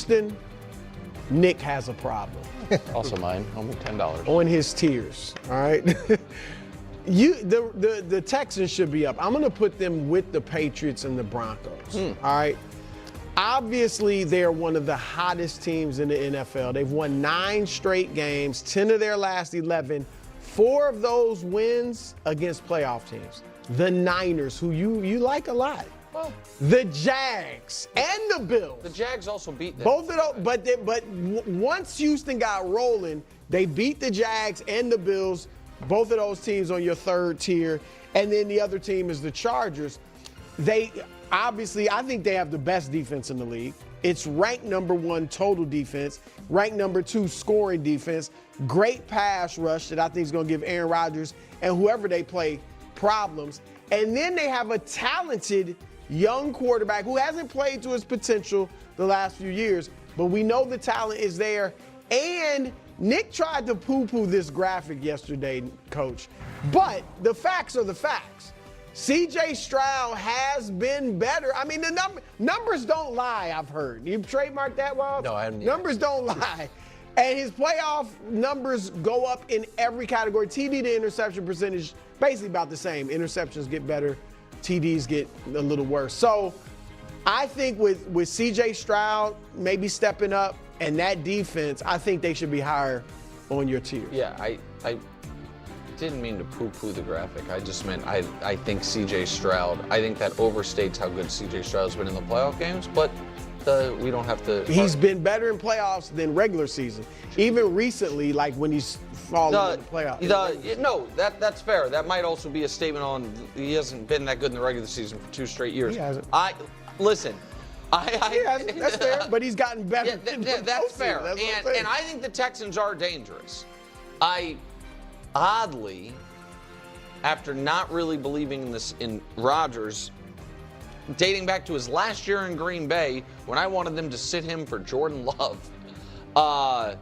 Houston, Nick has a problem. Also mine, only $10. On his tiers, all right? The Texans should be up. I'm going to put them with the Patriots and the Broncos, all right? Obviously, they're one of the hottest teams in the NFL. They've won 9 straight games, 10 of their last 11. 4 of those wins against playoff teams. The Niners, who you like a lot. Well, the Jags and the Bills. The Jags also beat them. Both of those, but once Houston got rolling, they beat the Jags and the Bills. Both of those teams on your third tier, and then the other team is the Chargers. They obviously, I think they have the best defense in the league. It's ranked number 1 total defense, ranked number 2 scoring defense, great pass rush that I think is going to give Aaron Rodgers and whoever they play problems. And then they have a talented young quarterback who hasn't played to his potential the last few years, but we know the talent is there. And Nick tried to poo-poo this graphic yesterday, Coach, but the facts are the facts. C.J. Stroud has been better. I mean, the numbers don't lie, I've heard. You trademarked that, Walt? No, I haven't. Numbers don't lie. And his playoff numbers go up in every category. TD to interception percentage, basically about the same. Interceptions get better, TDs get a little worse. So I think with C.J. Stroud maybe stepping up and that defense, I think they should be higher on your tier. Yeah, I didn't mean to poo-poo the graphic. I just meant I think C.J. Stroud, I think that overstates how good C.J. Stroud's been in the playoff games, but we don't have to. He's been better in playoffs than regular season. Even recently, like when he's fallen in the playoffs. No, that's fair. That might also be a statement on he hasn't been that good in the regular season for 2 straight years. He hasn't. Listen. That's fair, but he's gotten better. That's fair. And I think the Texans are dangerous. Oddly, after not really believing in Rodgers, dating back to his last year in Green Bay, when I wanted them to sit him for Jordan Love,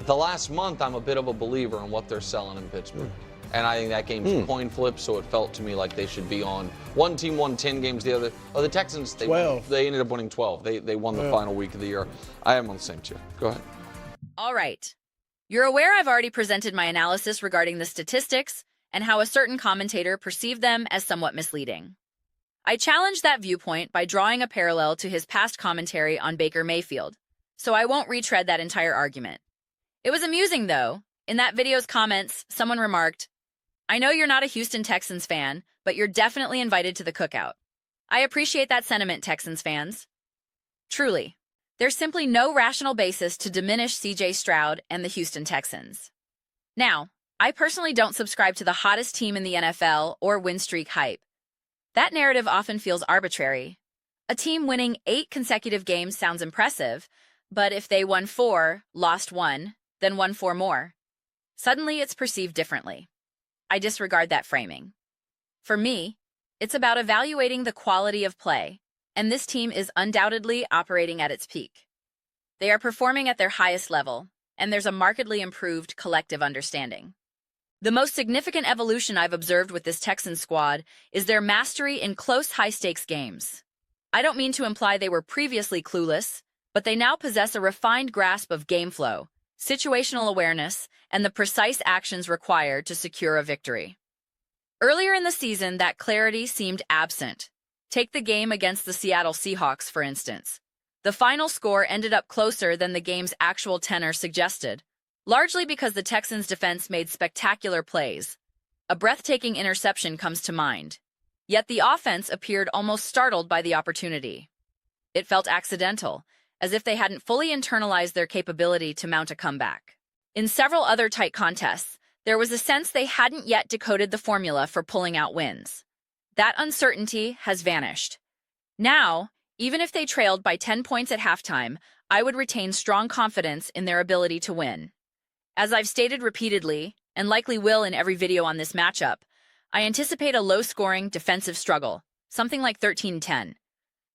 the last month I'm a bit of a believer in what they're selling in Pittsburgh. And I think that game's a coin flip, so it felt to me like they should be on. One team won 10 games, the other. Oh, the Texans, they ended up winning 12. They won the final week of the year. I am on the same tier. Go ahead. All right. You're aware I've already presented my analysis regarding the statistics and how a certain commentator perceived them as somewhat misleading. I challenged that viewpoint by drawing a parallel to his past commentary on Baker Mayfield, so I won't retread that entire argument. It was amusing, though. In that video's comments, someone remarked, "I know you're not a Houston Texans fan, but you're definitely invited to the cookout." I appreciate that sentiment, Texans fans. Truly, there's simply no rational basis to diminish C.J. Stroud and the Houston Texans. Now, I personally don't subscribe to the hottest team in the NFL or win streak hype. That narrative often feels arbitrary. A team winning 8 consecutive games sounds impressive, but if they won 4, lost 1, then won 4 more, suddenly it's perceived differently. I disregard that framing. For me, it's about evaluating the quality of play, and this team is undoubtedly operating at its peak. They are performing at their highest level, and there's a markedly improved collective understanding. The most significant evolution I've observed with this Texans squad is their mastery in close, high-stakes games. I don't mean to imply they were previously clueless, but they now possess a refined grasp of game flow, situational awareness, and the precise actions required to secure a victory. Earlier in the season, that clarity seemed absent. Take the game against the Seattle Seahawks, for instance. The final score ended up closer than the game's actual tenor suggested, largely because the Texans' defense made spectacular plays. A breathtaking interception comes to mind. Yet the offense appeared almost startled by the opportunity. It felt accidental, as if they hadn't fully internalized their capability to mount a comeback. In several other tight contests, there was a sense they hadn't yet decoded the formula for pulling out wins. That uncertainty has vanished. Now, even if they trailed by 10 points at halftime, I would retain strong confidence in their ability to win. As I've stated repeatedly, and likely will in every video on this matchup, I anticipate a low-scoring defensive struggle, something like 13-10.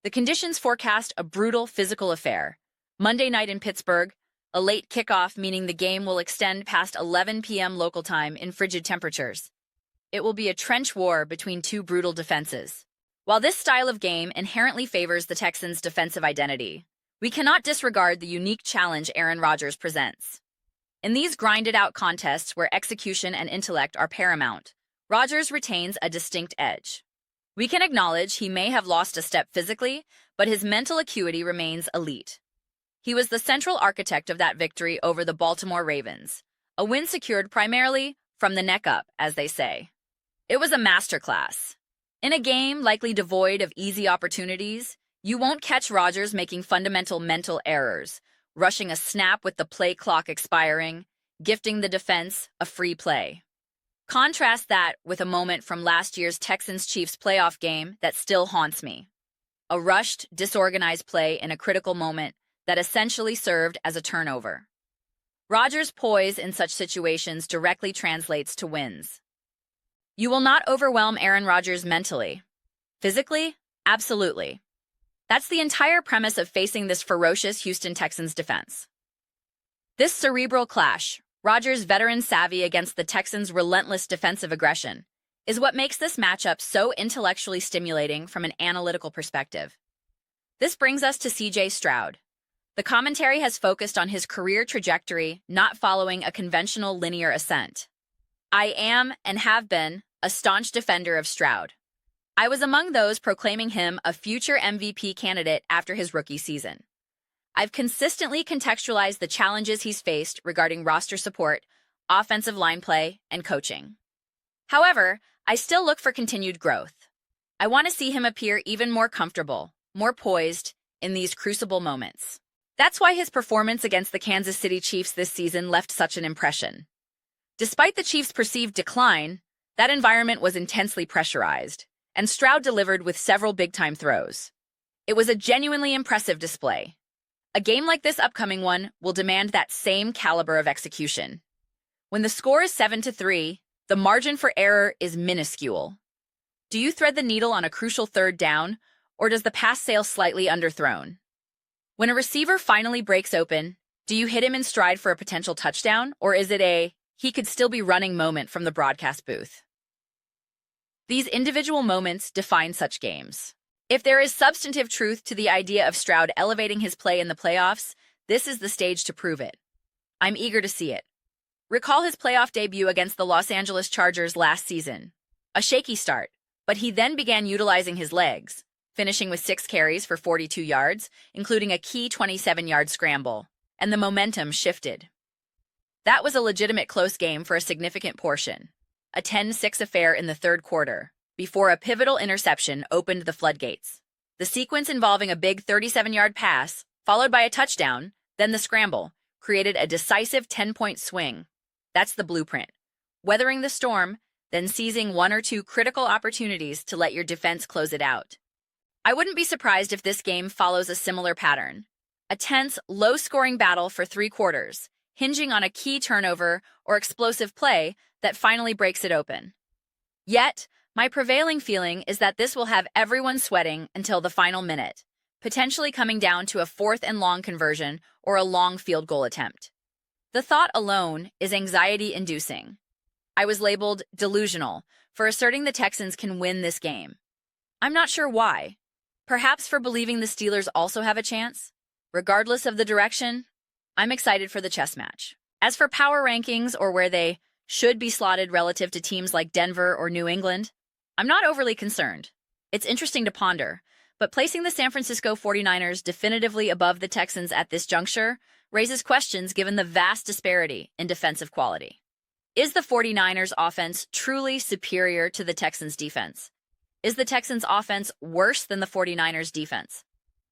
The conditions forecast a brutal physical affair. Monday night in Pittsburgh, a late kickoff meaning the game will extend past 11 p.m. local time in frigid temperatures. It will be a trench war between 2 brutal defenses. While this style of game inherently favors the Texans' defensive identity, We cannot disregard the unique challenge Aaron Rodgers presents. In these grinded-out contests where execution and intellect are paramount, Rodgers retains a distinct edge. We can acknowledge he may have lost a step physically, but his mental acuity remains elite. He was the central architect of that victory over the Baltimore Ravens, a win secured primarily from the neck up, as they say. It was a masterclass. In a game likely devoid of easy opportunities, you won't catch Rodgers making fundamental mental errors, rushing a snap with the play clock expiring, gifting the defense a free play. Contrast that with a moment from last year's Texans-Chiefs playoff game that still haunts me. A rushed, disorganized play in a critical moment that essentially served as a turnover. Rodgers' poise in such situations directly translates to wins. You will not overwhelm Aaron Rodgers mentally. Physically? Absolutely. That's the entire premise of facing this ferocious Houston Texans defense. This cerebral clash, Rodgers' veteran savvy against the Texans' relentless defensive aggression, is what makes this matchup so intellectually stimulating from an analytical perspective. This brings us to CJ Stroud. The commentary has focused on his career trajectory, not following a conventional linear ascent. I am, and have been, a staunch defender of Stroud. I was among those proclaiming him a future MVP candidate after his rookie season. I've consistently contextualized the challenges he's faced regarding roster support, offensive line play, and coaching. However, I still look for continued growth. I want to see him appear even more comfortable, more poised, in these crucible moments. That's why his performance against the Kansas City Chiefs this season left such an impression. Despite the Chiefs' perceived decline, that environment was intensely pressurized, and Stroud delivered with several big-time throws. It was a genuinely impressive display. A game like this upcoming one will demand that same caliber of execution. When the score is 7-3, the margin for error is minuscule. Do you thread the needle on a crucial third down, or does the pass sail slightly underthrown? When a receiver finally breaks open, do you hit him in stride for a potential touchdown, or is it a he could still be running moment from the broadcast booth? These individual moments define such games. If there is substantive truth to the idea of Stroud elevating his play in the playoffs, this is the stage to prove it. I'm eager to see it. Recall his playoff debut against the Los Angeles Chargers last season. A shaky start, but he then began utilizing his legs, finishing with 6 carries for 42 yards, including a key 27-yard scramble, and the momentum shifted. That was a legitimate close game for a significant portion, a 10-6 affair in the third quarter, before a pivotal interception opened the floodgates. The sequence involving a big 37-yard pass, followed by a touchdown, then the scramble, created a decisive 10-point swing. That's the blueprint. Weathering the storm, then seizing 1 or 2 critical opportunities to let your defense close it out. I wouldn't be surprised if this game follows a similar pattern. A tense, low-scoring battle for 3 quarters, hinging on a key turnover or explosive play that finally breaks it open. Yet, my prevailing feeling is that this will have everyone sweating until the final minute, potentially coming down to a 4th and long conversion or a long field goal attempt. The thought alone is anxiety-inducing. I was labeled delusional for asserting the Texans can win this game. I'm not sure why. Perhaps for believing the Steelers also have a chance? Regardless of the direction, I'm excited for the chess match. As for power rankings or where they should be slotted relative to teams like Denver or New England, I'm not overly concerned. It's interesting to ponder, but placing the San Francisco 49ers definitively above the Texans at this juncture raises questions given the vast disparity in defensive quality. Is the 49ers offense truly superior to the Texans defense? Is the Texans offense worse than the 49ers defense?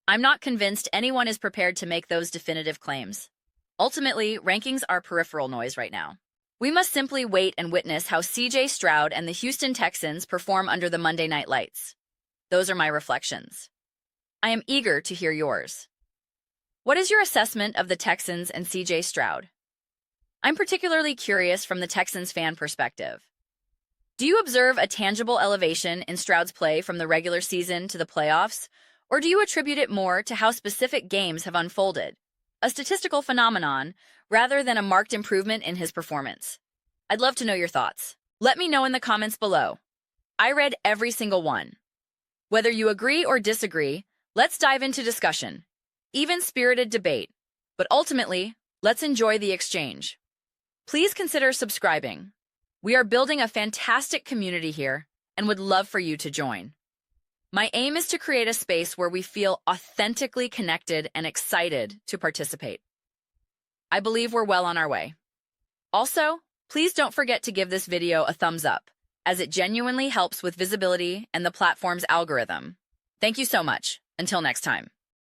I'm not convinced anyone is prepared to make those definitive claims. Ultimately, rankings are peripheral noise right now. We must simply wait and witness how CJ Stroud and the Houston Texans perform under the Monday night lights. Those are my reflections. I am eager to hear yours. What is your assessment of the Texans and CJ Stroud? I'm particularly curious from the Texans fan perspective. Do you observe a tangible elevation in Stroud's play from the regular season to the playoffs, or do you attribute it more to how specific games have unfolded, a statistical phenomenon, rather than a marked improvement in his performance? I'd love to know your thoughts. Let me know in the comments below. I read every single one. Whether you agree or disagree, let's dive into discussion. even spirited debate. But ultimately, let's enjoy the exchange. Please consider subscribing. We are building a fantastic community here and would love for you to join. My aim is to create a space where we feel authentically connected and excited to participate. I believe we're well on our way. Also, please don't forget to give this video a thumbs up, as it genuinely helps with visibility and the platform's algorithm. Thank you so much. Until next time.